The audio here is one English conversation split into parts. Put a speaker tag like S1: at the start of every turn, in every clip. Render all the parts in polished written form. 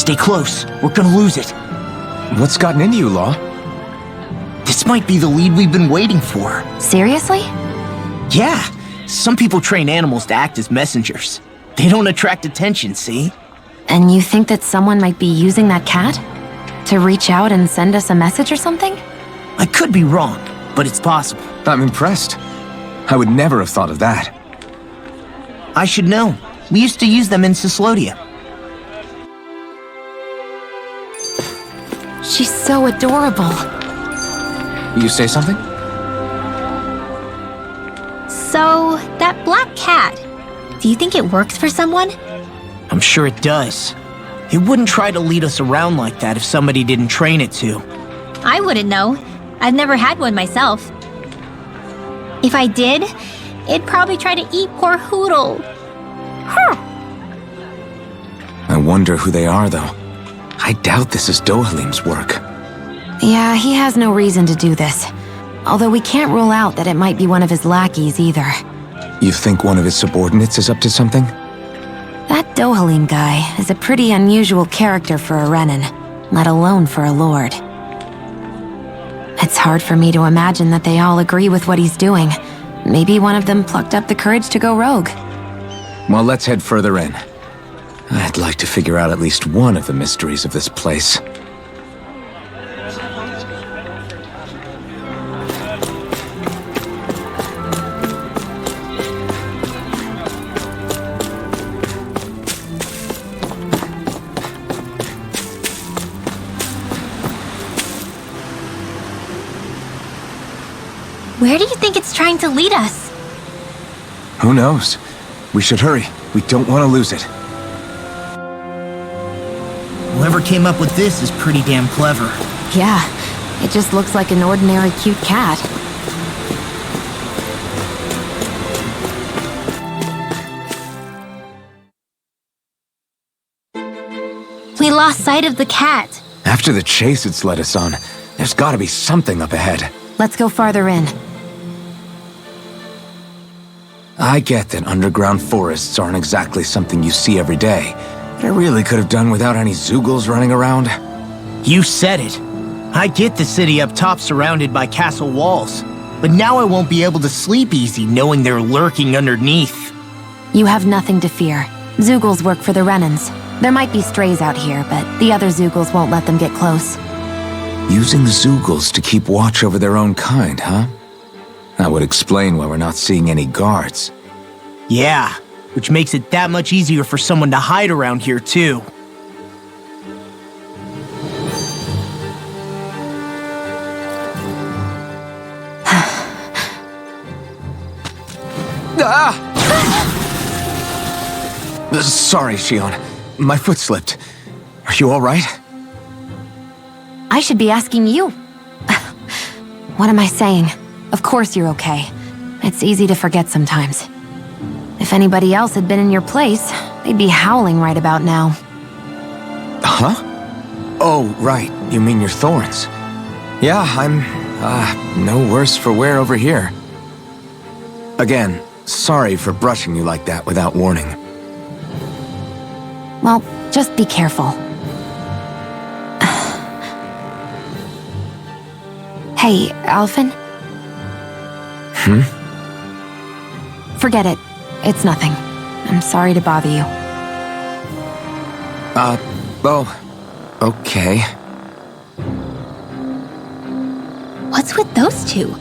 S1: Stay close. We're gonna lose it.
S2: What's gotten into you, Law?
S1: This might be the lead we've been waiting for.
S3: Seriously?
S1: Yeah. Some people train animals to act as messengers. They don't attract attention, see?
S3: And you think that someone might be using that cat? To reach out and send us a message or something?
S1: I could be wrong, but it's possible.
S2: I'm impressed. I would never have thought of that.
S1: I should know. We used to use them in Cyslodia.
S3: She's so adorable.
S2: You say something?
S4: So, that black cat, do you think it works for someone?
S1: I'm sure it does. It wouldn't try to lead us around like that if somebody didn't train it to.
S4: I wouldn't know. I've never had one myself. If I did, it'd probably try to eat poor Hoodle.
S2: I wonder who they are, though. I doubt this is Dohalim's work.
S3: Yeah, he has no reason to do this. Although we can't rule out that it might be one of his lackeys either.
S2: You think one of his subordinates is up to something?
S3: That Dohalim guy is a pretty unusual character for a Renin, let alone for a lord. It's hard for me to imagine that they all agree with what he's doing. Maybe one of them plucked up the courage to go rogue.
S2: Well, let's head further in. I'd like to figure out at least one of the mysteries of this place.
S4: Where do you think it's trying to lead us?
S2: Who knows? We should hurry. We don't want to lose it.
S1: Whoever came up with this is pretty damn clever.
S3: Yeah, it just looks like an ordinary cute cat.
S4: We lost sight of the cat.
S2: After the chase it's led us on, there's gotta be something up ahead.
S3: Let's go farther in.
S2: I get that underground forests aren't exactly something you see every day, but I really could have done without any Zoogles running around.
S1: You said it. I get the city up top surrounded by castle walls, but now I won't be able to sleep easy knowing they're lurking underneath.
S3: You have nothing to fear. Zoogles work for the Renins. There might be strays out here, but the other Zoogles won't let them get close.
S2: Using Zoogles to keep watch over their own kind, huh? That would explain why we're not seeing any guards.
S1: Yeah, which makes it that much easier for someone to hide around here, too.
S2: Sorry, Shion. My foot slipped. Are you all right?
S3: I should be asking you. What am I saying? Of course you're okay. It's easy to forget sometimes. If anybody else had been in your place, they'd be howling right about now.
S2: Huh? Oh, right. You mean your thorns. Yeah, I'm, no worse for wear over here. Again, sorry for brushing you like that without warning.
S3: Well, just be careful. Hey, Alphen? Forget it. It's nothing. I'm sorry to bother you.
S2: Oh, okay.
S4: What's with those two?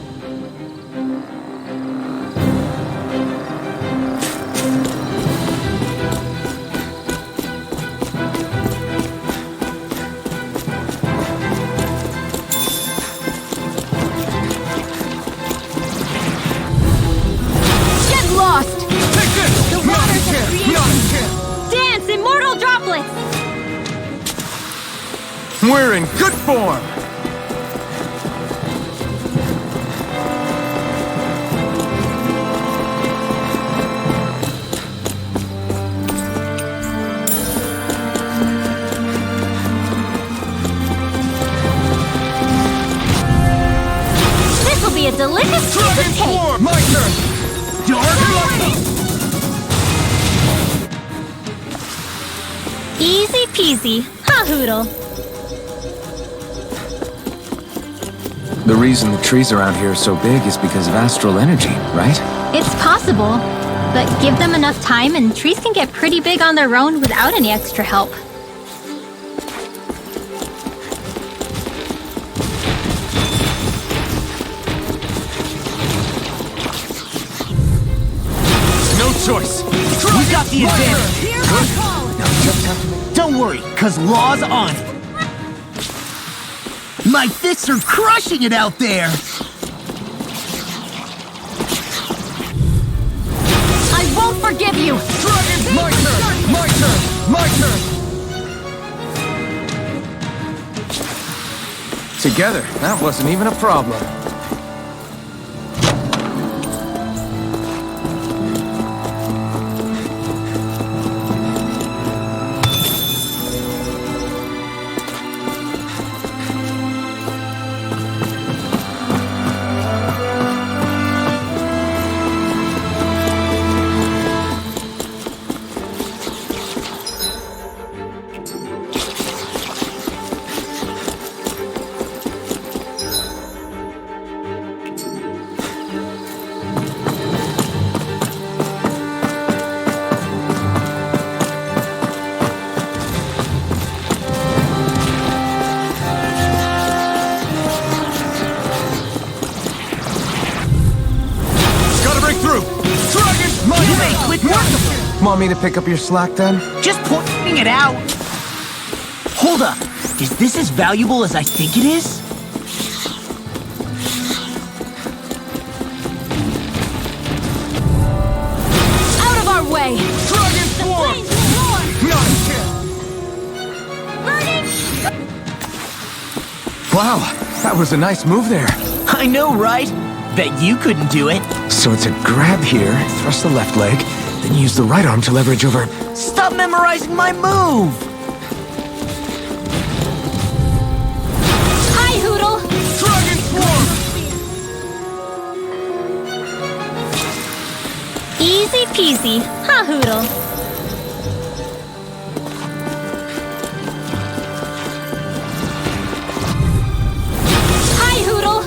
S4: Dance, immortal droplets!
S2: We're in good form!
S4: This'll be a delicious piece of cake!
S2: My turn! Dark
S4: Easy peasy. Ha! Ha Hoodle.
S2: The reason the trees around here are so big is because of astral energy, right?
S4: It's possible, but give them enough time and trees can get pretty big on their own without any extra help.
S2: No choice.
S1: We got the advantage.
S2: Now we just have to make...
S1: Don't worry, cause Law's on it. My fists are crushing it out there.
S3: I won't forgive you!
S2: My turn! My turn! My turn! Together, that wasn't even a problem.
S1: You made quick work of it.
S2: Want me to pick up your slack then?
S1: Just pointing it out. Hold up. Is this as valuable as I think it is?
S3: Out of our way!
S2: Dragon form! Not
S4: Burning!
S2: Wow, that was a nice move there.
S1: I know, right? Bet you couldn't do it.
S2: So it's a grab here, thrust the left leg, then use the right arm to leverage over...
S1: Stop memorizing my move!
S4: Hi Hoodle!
S2: Dragon form!
S4: Easy peasy. Ha Hoodle. Hi Hoodle!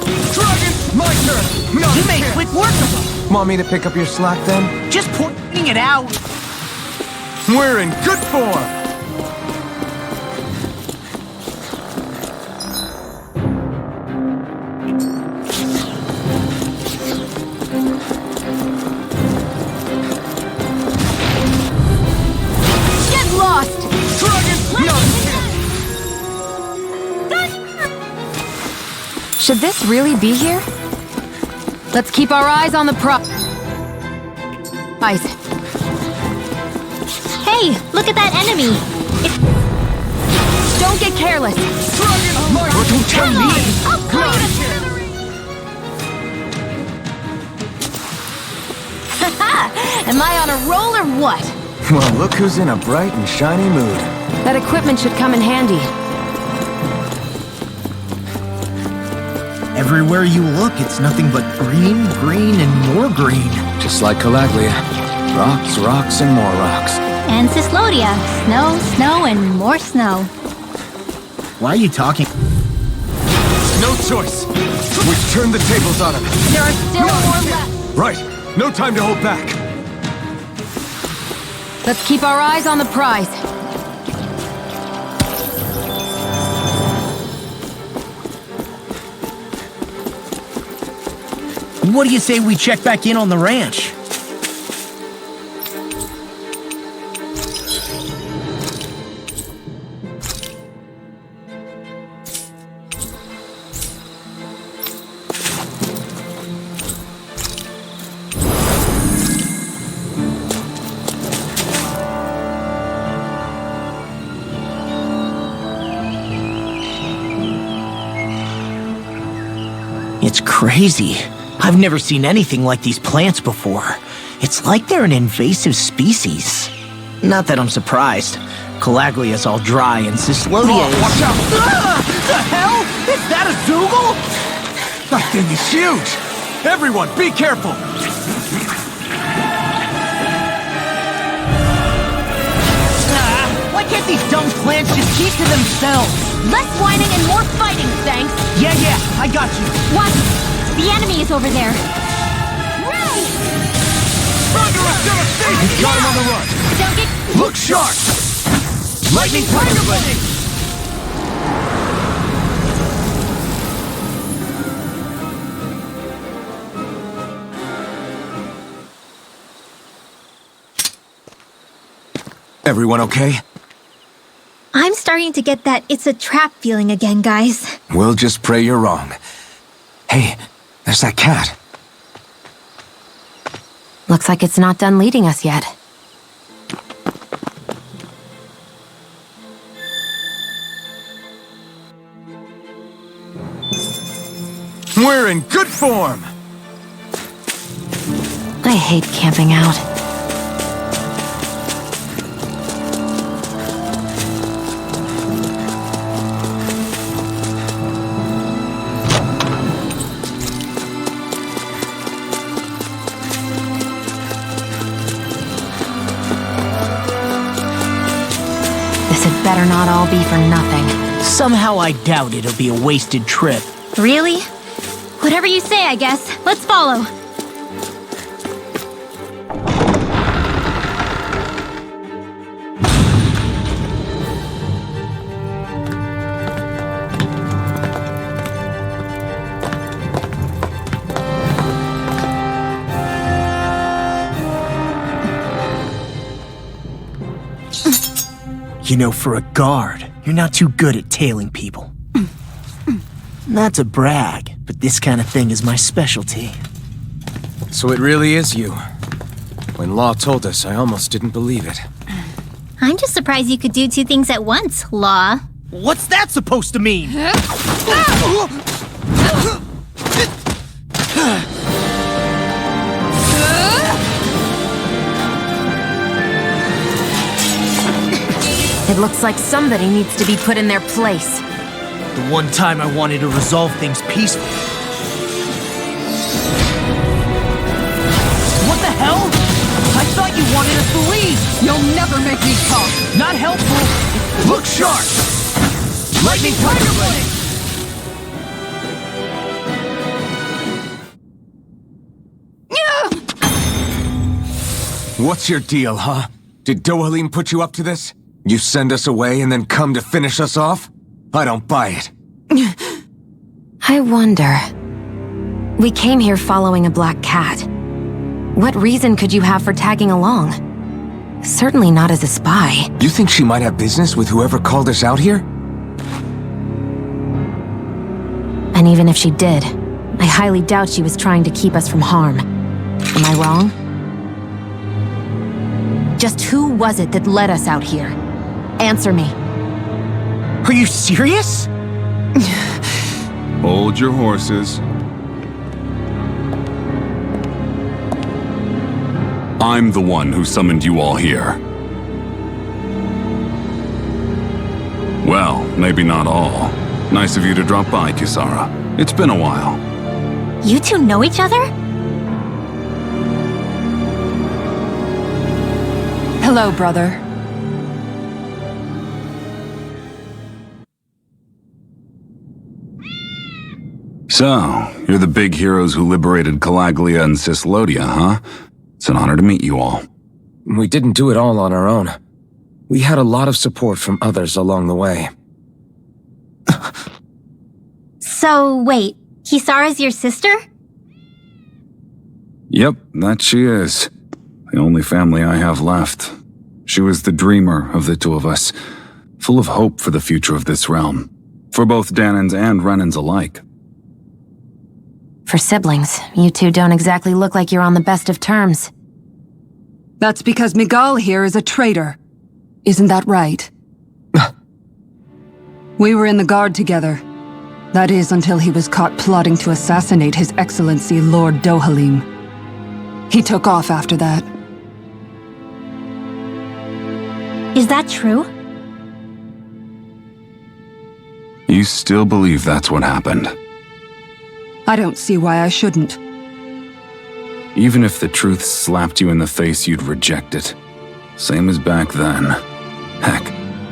S2: My turn! Not
S1: You made quick work of it.
S2: Want me to pick up your slack then?
S1: Just pointing it out.
S2: We're in good form!
S3: Get lost! Should this really be here? Let's keep our eyes on the prize.
S4: Hey, look at that enemy!
S3: Don't get careless!
S1: Don't tell me.
S4: I'll pull you to
S3: Am I on a roll or what?
S2: Well, look who's in a bright and shiny mood.
S3: That equipment should come in handy.
S1: Everywhere you look, it's nothing but green, green, and more green.
S2: Just like Calaglia. Rocks, rocks, and more rocks.
S4: And Cyslodia. Snow, snow, and more snow.
S1: Why are you talking?
S2: No choice! We've turned the tables on him.
S3: There are still more left.
S2: Right, no time to hold back.
S3: Let's keep our eyes on the prize.
S1: What do you say we check back in on the ranch? It's crazy. I've never seen anything like these plants before. It's like they're an invasive species. Not that I'm surprised. Calaglia's all dry and Cyslodia is...
S2: Watch out!
S1: Ah! The hell? Is that a Zoogle?
S2: That thing is huge! Everyone, be careful!
S1: What can't these dumb plants just keep to themselves?
S3: Less whining and more fighting, thanks!
S1: Yeah, I got you.
S4: Watch! The enemy is over there.
S2: Got him on the run!
S4: Don't get...
S2: Look sharp! Lightning Tiger Blade! Everyone okay?
S4: I'm starting to get that it's a trap feeling again, guys.
S2: We'll just pray you're wrong. Hey, there's that cat.
S3: Looks like it's not done leading us yet.
S2: We're in good form!
S3: I hate camping out. This had better not all be for nothing.
S1: Somehow I doubt it'll be a wasted trip.
S4: Really? Whatever you say, I guess. Let's follow.
S1: You know, for a guard, you're not too good at tailing people. Not to brag, but this kind of thing is my specialty.
S2: So it really is you. When Law told us, I almost didn't believe it.
S4: I'm just surprised you could do two things at once, Law.
S1: What's that supposed to mean?
S3: It looks like somebody needs to be put in their place.
S1: The one time I wanted to resolve things peacefully. What the hell? I thought you wanted us to leave!
S5: You'll never make me talk!
S1: Not helpful!
S2: Look sharp! Lightning Tiger Blade! What's your deal, huh? Did Dohalim put you up to this? You send us away and then come to finish us off? I don't buy it.
S3: I wonder... We came here following a black cat. What reason could you have for tagging along? Certainly not as a spy.
S2: You think she might have business with whoever called us out here?
S3: And even if she did, I highly doubt she was trying to keep us from harm. Am I wrong? Just who was it that led us out here? Answer me.
S1: Are you serious?
S6: Hold your horses. I'm the one who summoned you all here. Well, maybe not all. Nice of you to drop by, Kisara. It's been a while.
S4: You two know each other?
S5: Hello, brother.
S6: So, you're the big heroes who liberated Calaglia and Cislodia, huh? It's an honor to meet you all.
S2: We didn't do it all on our own. We had a lot of support from others along the way.
S4: So, wait. Kisara's your sister?
S6: Yep, that she is. The only family I have left. She was the dreamer of the two of us, full of hope for the future of this realm, for both Danans and Renans alike.
S3: For siblings, you two don't exactly look like you're on the best of terms.
S5: That's because Miguel here is a traitor. Isn't that right? We were in the Guard together. That is, until he was caught plotting to assassinate His Excellency Lord Dohalim. He took off after that.
S4: Is that true?
S6: You still believe that's what happened?
S5: I don't see why I shouldn't.
S6: Even if the truth slapped you in the face, you'd reject it. Same as back then. Heck,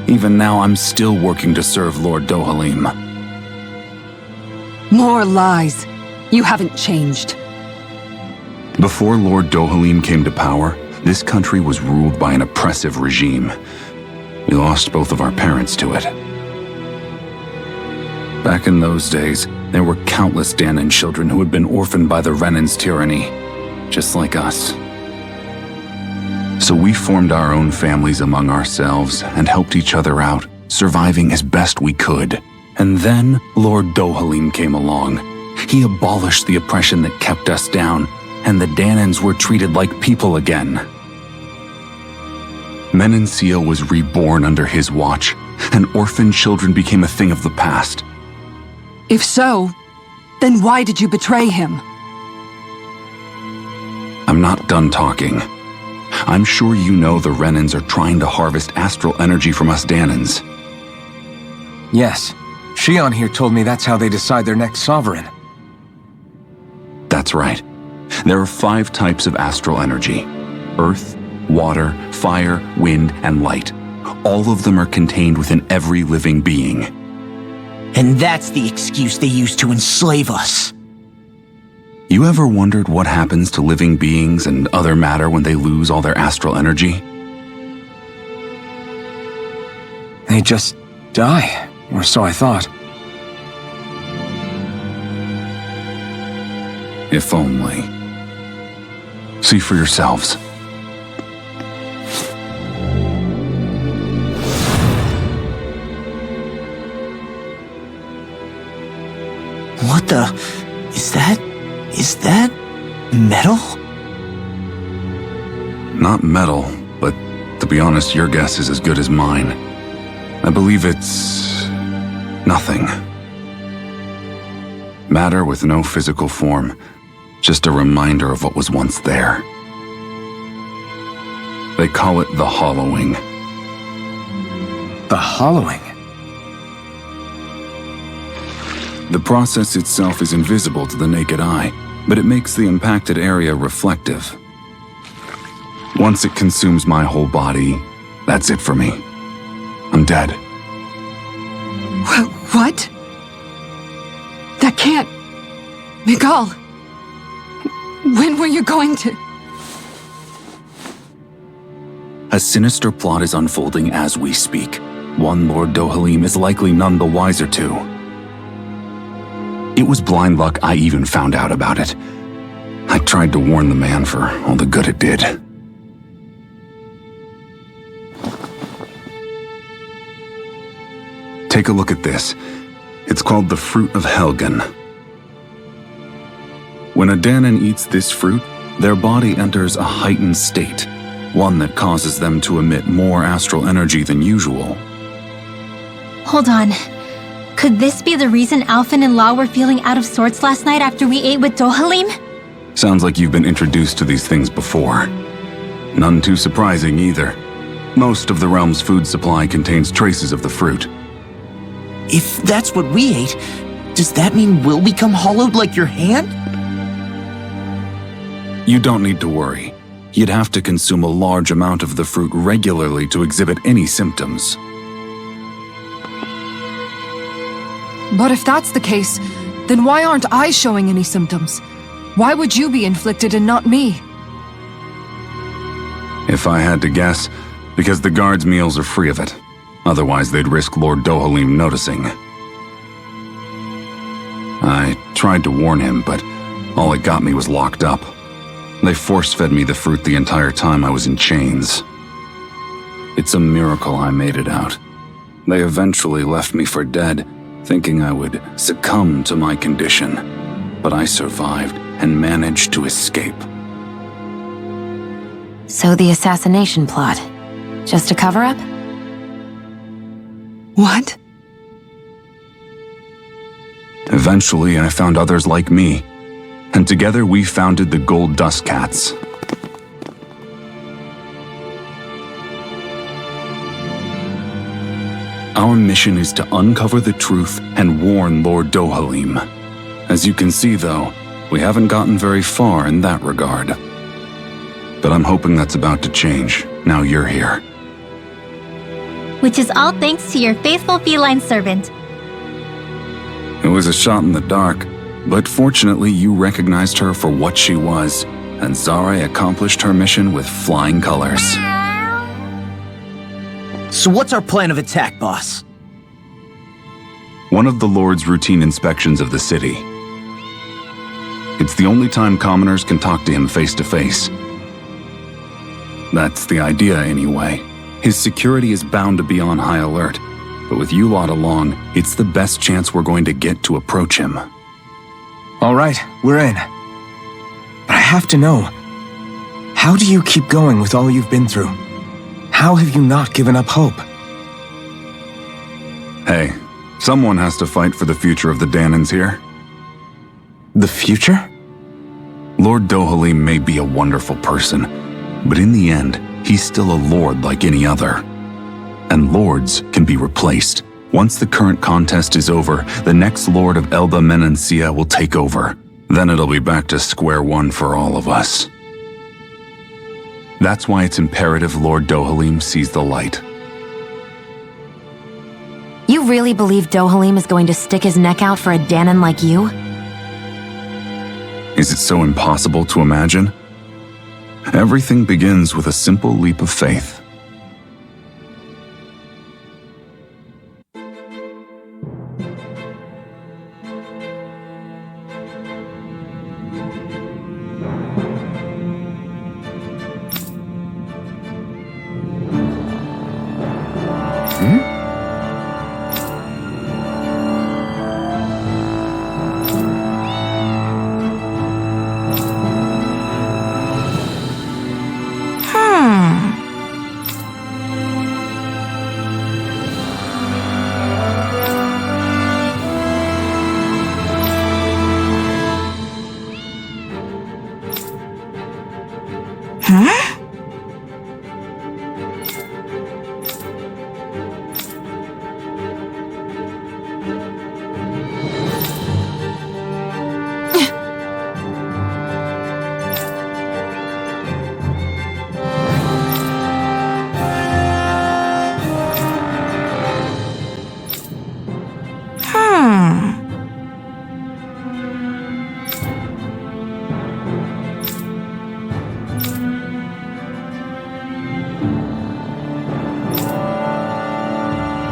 S6: Even now, I'm still working to serve Lord Dohalim.
S5: More lies. You haven't changed.
S6: Before Lord Dohalim came to power, this country was ruled by an oppressive regime. We lost both of our parents to it. Back in those days, there were countless Danan children who had been orphaned by the Renan's tyranny, just like us. So we formed our own families among ourselves and helped each other out, surviving as best we could. And then Lord Dohalim came along. He abolished the oppression that kept us down, and the Danans were treated like people again. Menenciel was reborn under his watch, and orphaned children became a thing of the past.
S5: If so, then why did you betray him?
S6: I'm not done talking. I'm sure you know the Renans are trying to harvest astral energy from us Danans.
S2: Yes. Shion here told me that's how they decide their next sovereign.
S6: That's right. There are 5 types of astral energy: earth, water, fire, wind, and light. All of them are contained within every living being.
S1: And that's the excuse they use to enslave us.
S6: You ever wondered what happens to living beings and other matter when they lose all their astral energy?
S2: They just die, or so I thought.
S6: If only. See for yourselves.
S1: What the... Is that... metal?
S6: Not metal, but to be honest, your guess is as good as mine. I believe it's... nothing. Matter with no physical form. Just a reminder of what was once there. They call it the hollowing.
S2: The hollowing?
S6: The process itself is invisible to the naked eye, but it makes the impacted area reflective. Once it consumes my whole body, that's it for me. I'm dead.
S5: What? That can't... Miguel! When were you going to...
S6: A sinister plot is unfolding as we speak. One Lord Dohalim is likely none the wiser to. It was blind luck I even found out about it. I tried to warn the man for all the good it did. Take a look at this. It's called the Fruit of Helgen. When a Danan eats this fruit, their body enters a heightened state, one that causes them to emit more astral energy than usual.
S4: Hold on. Could this be the reason Alphen and Law were feeling out of sorts last night after we ate with Dohalim?
S6: Sounds like you've been introduced to these things before. None too surprising either. Most of the realm's food supply contains traces of the fruit.
S1: If that's what we ate, does that mean we'll become hollowed like your hand?
S6: You don't need to worry. You'd have to consume a large amount of the fruit regularly to exhibit any symptoms.
S5: But if that's the case, then why aren't I showing any symptoms? Why would you be inflicted and not me?
S6: If I had to guess, because the guards' meals are free of it. Otherwise, they'd risk Lord Dohalim noticing. I tried to warn him, but all it got me was locked up. They force-fed me the fruit the entire time I was in chains. It's a miracle I made it out. They eventually left me for dead, thinking I would succumb to my condition. But I survived and managed to escape.
S3: So the assassination plot, just a cover-up?
S5: What?
S6: Eventually, I found others like me, and together we founded the Gold Dust Cats. Our mission is to uncover the truth and warn Lord Dohalim. As you can see, though, we haven't gotten very far in that regard. But I'm hoping that's about to change, now you're here.
S4: which is all thanks to your faithful feline servant.
S6: It was a shot in the dark, but fortunately you recognized her for what she was, and Zare accomplished her mission with flying colors.
S1: So what's our plan of attack, boss?
S6: One of the Lord's routine inspections of the city. It's the only time commoners can talk to him face to face. That's the idea, anyway. His security is bound to be on high alert, but with you lot along, it's the best chance we're going to get to approach him.
S2: All right, we're in. But I have to know, how do you keep going with all you've been through? How have you not given up hope?
S6: Hey, someone has to fight for the future of the Danans here.
S2: The future?
S6: Lord Dohalim may be a wonderful person, but in the end, he's still a lord like any other. And lords can be replaced. Once the current contest is over, the next lord of Elba Menancia will take over. Then it'll be back to square one for all of us. That's why it's imperative Lord Dohalim sees the light.
S3: You really believe Dohalim is going to stick his neck out for a Danan like you?
S6: Is it so impossible to imagine? Everything begins with a simple leap of faith.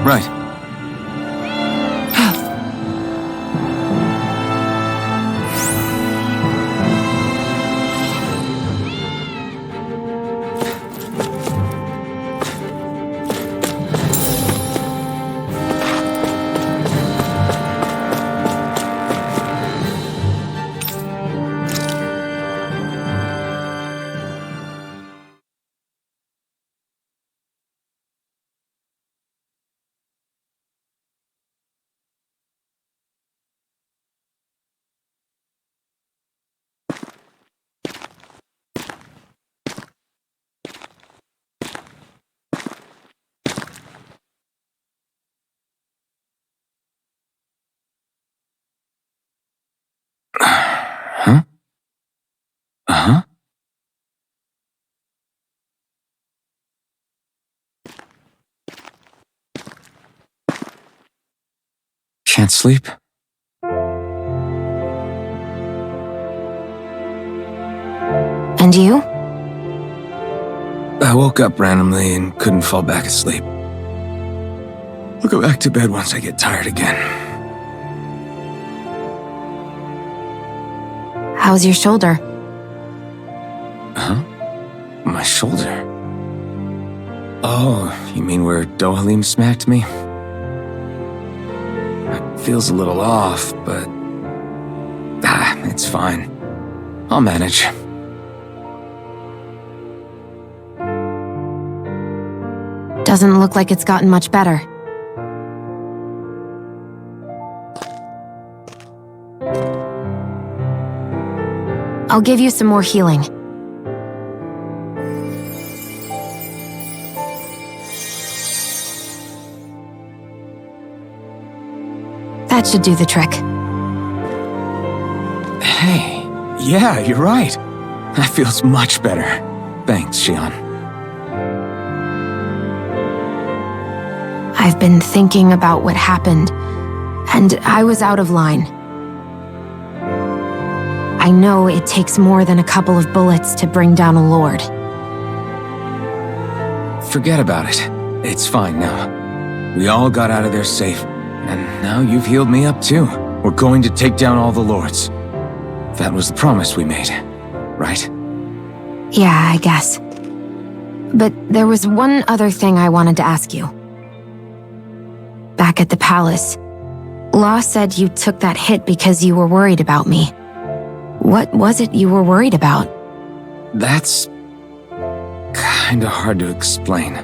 S2: Right. Huh? Can't sleep?
S3: And you?
S2: I woke up randomly and couldn't fall back asleep. I'll go back to bed once I get tired again.
S3: How's your shoulder?
S2: Huh? My shoulder? Oh, you mean where Dohalim smacked me? It feels a little off, but... it's fine. I'll manage.
S3: Doesn't look like it's gotten much better. I'll give you some more healing. That should do the trick.
S2: Hey, yeah, you're right. That feels much better. Thanks, Xion.
S3: I've been thinking about what happened, and I was out of line. I know it takes more than a couple of bullets to bring down a lord.
S2: Forget about it. It's fine now. We all got out of there safe, and now you've healed me up too. We're going to take down all the lords. That was the promise we made, right?
S3: Yeah, I guess. But there was one other thing I wanted to ask you. Back at the palace, Law said you took that hit because you were worried about me. What was it you were worried about?
S2: That's kinda hard to explain.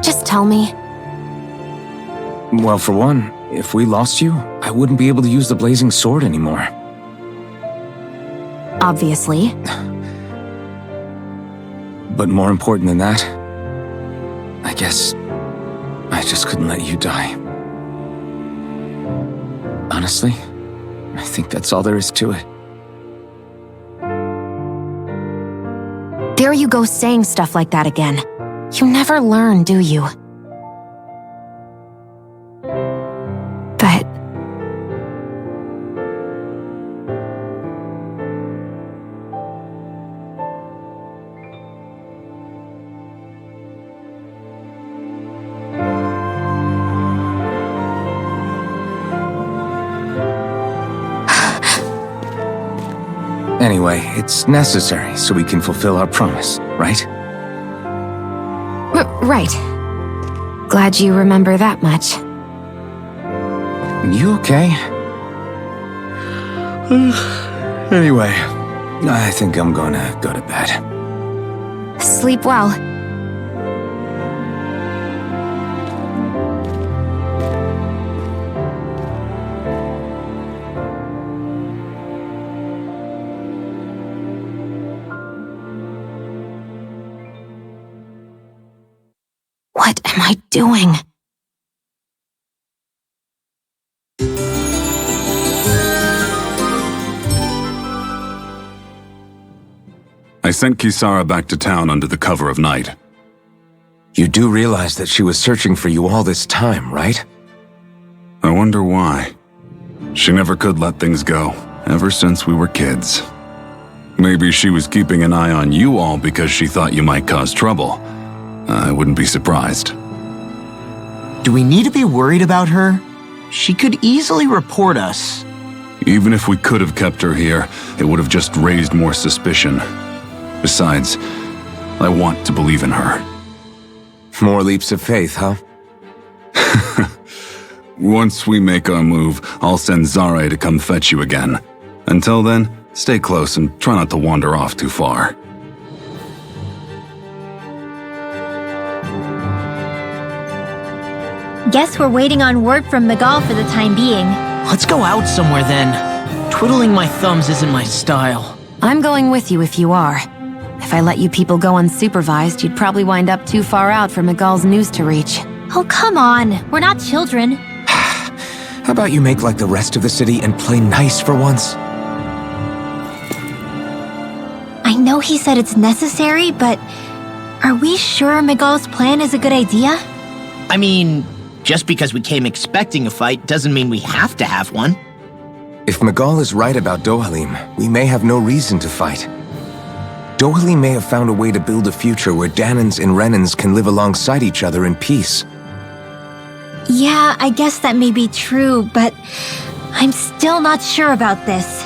S3: Just tell me.
S2: Well, for one, if we lost you, I wouldn't be able to use the Blazing Sword anymore.
S3: Obviously.
S2: But more important than that, I guess I just couldn't let you die. Honestly, I think that's all there is to it.
S3: There you go saying stuff like that again. You never learn, do you? But...
S2: Anyway, it's necessary so we can fulfill our promise, right?
S3: Right. Glad you remember that much.
S2: You okay? Anyway, I think I'm gonna go to bed.
S3: Sleep well. What am I doing?
S6: I sent Kisara back to town under the cover of night.
S2: You do realize that she was searching for you all this time, right?
S6: I wonder why. She never could let things go, ever since we were kids. Maybe she was keeping an eye on you all because she thought you might cause trouble. I wouldn't be surprised.
S1: Do we need to be worried about her? She could easily report us.
S6: Even if we could have kept her here, it would have just raised more suspicion. Besides, I want to believe in her.
S2: More leaps of faith, huh?
S6: Once we make our move, I'll send Zare to come fetch you again. Until then, stay close and try not to wander off too far.
S4: Guess we're waiting on word from Miguel for the time being.
S1: Let's go out somewhere then. Twiddling my thumbs isn't my style.
S3: I'm going with you if you are. If I let you people go unsupervised, you'd probably wind up too far out for Miguel's news to reach.
S4: Oh, come on. We're not children.
S2: How about you make like the rest of the city and play nice for once?
S4: I know he said it's necessary, but are we sure Miguel's plan is a good idea?
S1: I mean, just because we came expecting a fight doesn't mean we have to have one.
S2: If Miguel is right about Dohalim, we may have no reason to fight. Dohalim may have found a way to build a future where Danans and Renans can live alongside each other in peace.
S4: Yeah, I guess that may be true, but I'm still not sure about this.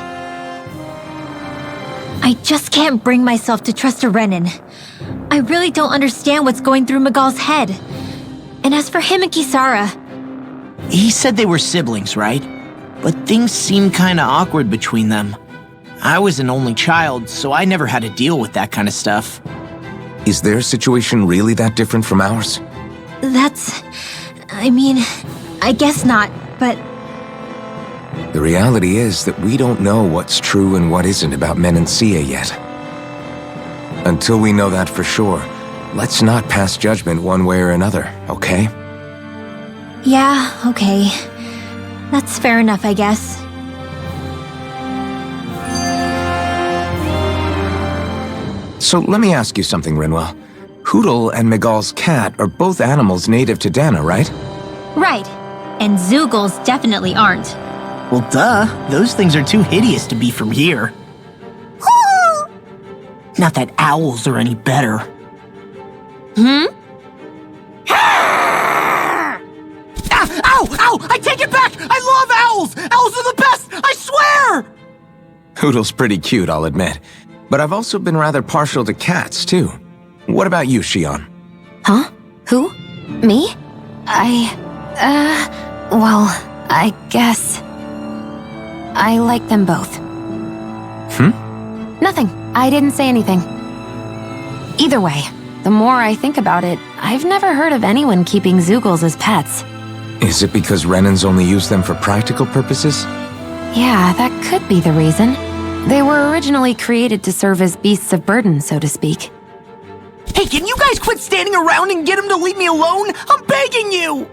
S4: I just can't bring myself to trust a Renan. I really don't understand what's going through Miguel's head. And as for him and Kisara...
S1: He said they were siblings, right? But things seemed kinda awkward between them. I was an only child, so I never had to deal with that kind of stuff.
S2: Is their situation really that different from ours?
S4: I mean, I guess not, but...
S2: The reality is that we don't know what's true and what isn't about Menancia yet. Until we know that for sure, let's not pass judgment one way or another, okay?
S4: Yeah, okay. That's fair enough, I guess.
S2: So let me ask you something, Rinwell. Hootle and Miguel's cat are both animals native to Dana, right?
S4: Right. And Zoogles definitely aren't.
S1: Well, duh. Those things are too hideous to be from here. Not that owls are any better. Ow! I take it back! I love owls! Owls are the best! I swear!
S2: Hootle's pretty cute, I'll admit. But I've also been rather partial to cats, too. What about you, Shion?
S3: Huh? Who? Me? Well, I guess... I like them both. Nothing. I didn't say anything. Either way, the more I think about it, I've never heard of anyone keeping Zoogles as pets.
S2: Is it because Renans only use them for practical purposes?
S3: Yeah, that could be the reason. They were originally created to serve as beasts of burden, so to speak.
S1: Hey, can you guys quit standing around and get him to leave me alone? I'm begging you!